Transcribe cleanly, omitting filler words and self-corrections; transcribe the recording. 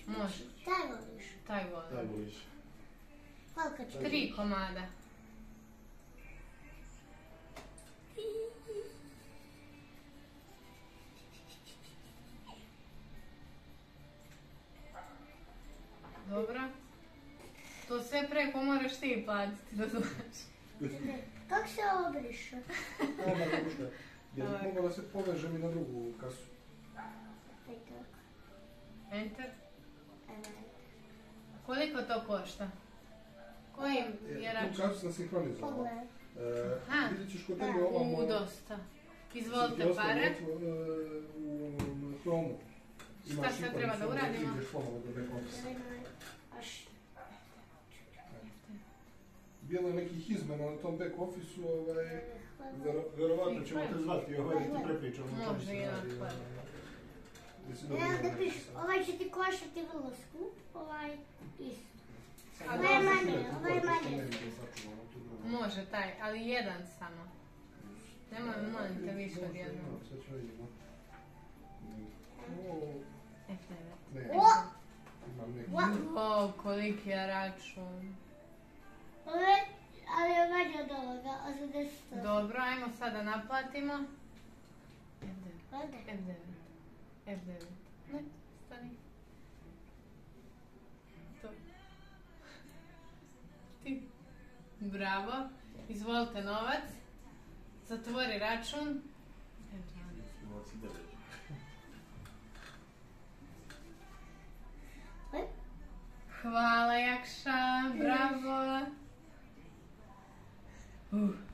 Može. Taj voliš. Taj volim. Koliko će? 3 komada. Dobro. To sve preko moraš ti platiti, da znaš. Kako se obriše? Nema duše. Jer mogu da se povežem i na drugu kasu. Enter. Koliko to košta? Koji je račun? Tu kasu sam sinhronizovala. Pogledaj. Vidjet ćeš kod tebe ovamo... Dosta. Izvolite pare. U Chromu. Šta sve treba da uradimo? Ideš ponovo do back office. Bilo je nekih izmena na tom back office-u, verovatno ćemo te zvati da ti prepričamo. Može, jedan hvala. Da piše, ovaj će ti koštati vrlo skup, ovaj isto. Ovaj je manje. Može taj, ali jedan samo. Nemoj, molim te, više od jednog. Sad ću vidimo. O, koliki je račun. Ali je manje od ovoga, 80. Dobro, ajmo sada naplatimo. Ovdje? F9. Ne, stani. To. Ti. Bravo. Izvolite novac. Zatvori račun. Hvala Jakša, bravo.